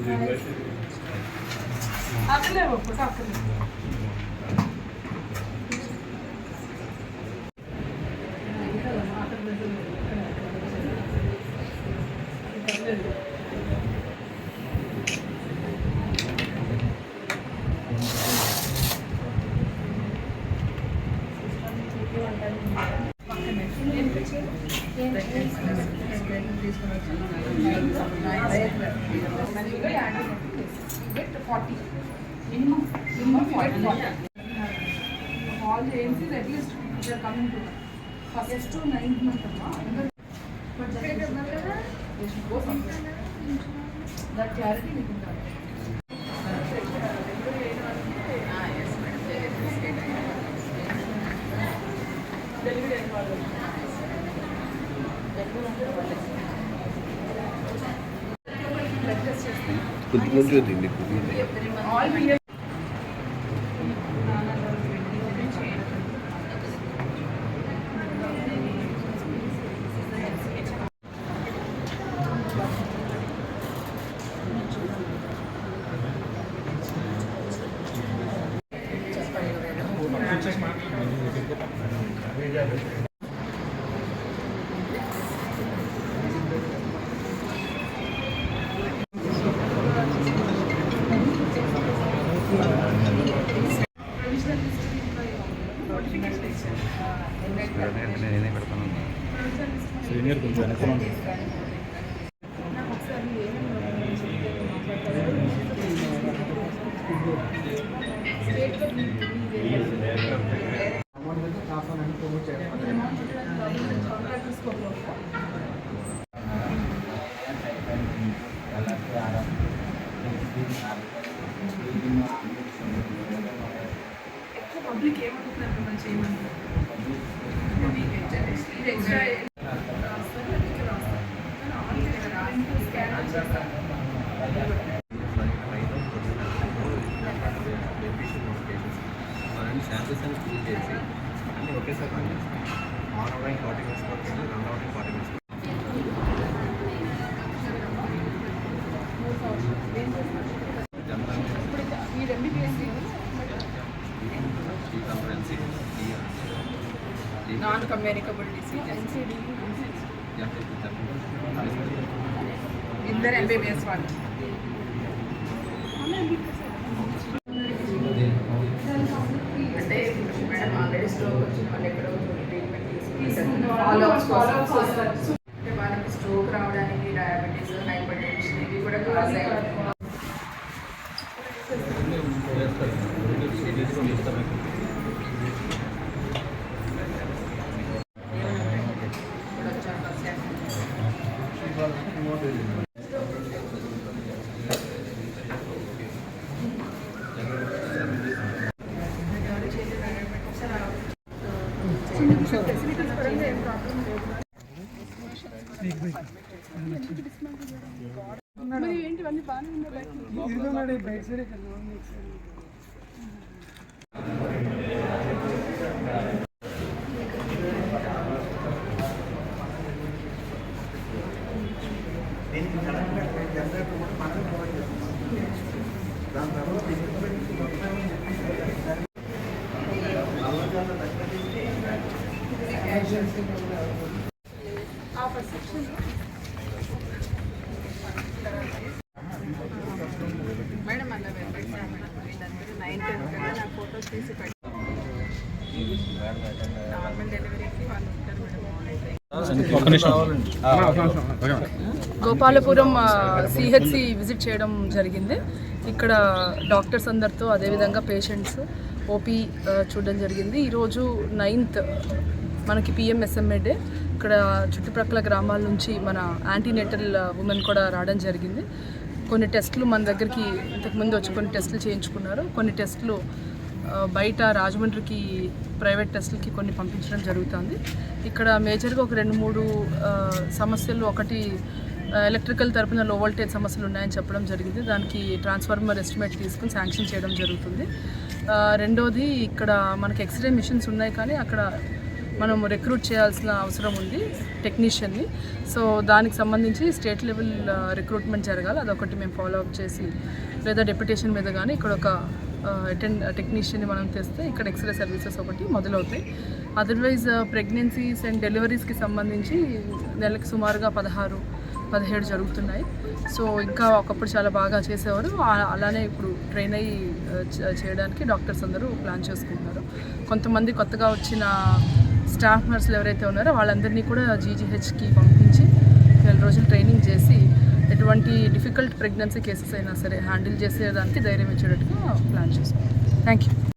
All the agencies at least they are coming to first to 9th month but they should go somewhere. That clarity we can have. Senior కొంచెం వెనకాల public ఏమనుకుంటున్నారు మనం చేయమని extra samples అని fill చేసి అన్నీ ఒకేసారి పని చేస్తాం. ఆన్ అవడానికి 40 minutes పడుతుంది, రన్ అవడానికి 40 minutes. నాన్ కమ్యూనికబుల్ డిసీజ్ ఇద్దరు ఎంబీబీఎస్ వాళ్ళు అంటే మేడం ఆల్రెడీ స్ట్రోక్ వచ్చిన వాళ్ళు ఎక్కడో ట్రీట్మెంట్ తీసుకుంటారు. అంటే వాళ్ళకి స్ట్రోక్ రావడానికి డయాబెటీస్, హైపర్ టెన్షన్ ఇవి కూడా కాజ్ అయ్యాయి. మరి ఏంటి అన్నీ బాగానే ఉన్నాయి బయట సైడ్ ఆ పర్సెప్షన్ మేడం అలా వీళ్ళందరూ 9th కదా నాకు ఫోటోస్ తీసి పెట్టి నార్మల్ డెలివరీకి వాళ్ళు ఉంటారు మేడం. గోపాలపురం సిహెచ్సి విజిట్ చేయడం జరిగింది. ఇక్కడ డాక్టర్స్ అందరితో అదేవిధంగా పేషెంట్స్ ఓపీ చూడడం జరిగింది. ఈరోజు 9th మనకి పిఎంఎస్ఎంఏ డే. ఇక్కడ చుట్టుప్రక్కల గ్రామాల నుంచి మన యాంటీనేటల్ ఉమెన్ కూడా రావడం జరిగింది. కొన్ని టెస్టులు మన దగ్గరికి ఇంతకుముందు వచ్చి కొన్ని టెస్టులు చేయించుకున్నారు. కొన్ని టెస్టులు బయట రాజమండ్రికి ప్రైవేట్ టెస్టులకి కొన్ని పంపించడం జరుగుతుంది. ఇక్కడ మేజర్గా ఒక 2-3 సమస్యలు, ఒకటి ఎలక్ట్రికల్ తరపున లో వోల్టేజ్ సమస్యలు ఉన్నాయని చెప్పడం జరిగింది. దానికి ట్రాన్స్ఫార్మర్ ఎస్టిమేట్ తీసుకుని శాంక్షన్ చేయడం జరుగుతుంది. రెండోది ఇక్కడ మనకి ఎక్స్రే మిషన్స్ ఉన్నాయి, కానీ అక్కడ మనం రిక్రూట్ చేయాల్సిన అవసరం ఉంది టెక్నీషియన్ని. సో దానికి సంబంధించి స్టేట్ లెవెల్ రిక్రూట్మెంట్ జరగాలి, అదొకటి మేము ఫాలో అప్ చేసి లేదా డెప్యుటేషన్ మీద కానీ ఇక్కడ ఒక టెక్నీషియన్ని మనం తెస్తే ఇక్కడ ఎక్స్రే సర్వీసెస్ ఒకటి మొదలవుతాయి. అదర్వైజ్ ప్రెగ్నెన్సీస్ అండ్ డెలివరీస్కి సంబంధించి నెలకి సుమారుగా 16-17 జరుగుతున్నాయి. సో ఇంకా ఒకప్పుడు చాలా బాగా చేసేవారు, అలానే ఇప్పుడు ట్రైన్ అయ్యి చేయడానికి డాక్టర్స్ అందరూ ప్లాన్ చేసుకుంటున్నారు. కొంతమంది కొత్తగా వచ్చిన స్టాఫ్ నర్సులు ఎవరైతే ఉన్నారో వాళ్ళందరినీ కూడా జీజీహెచ్కి పంపించి 12 రోజులు ట్రైనింగ్ చేసి ఎటువంటి డిఫికల్ట్ ప్రెగ్నెన్సీ కేసెస్ అయినా సరే హ్యాండిల్ చేసేదానికి ధైర్యం ఇచ్చేటట్టుగా ప్లాన్ చేసుకుంటాం. Thank you.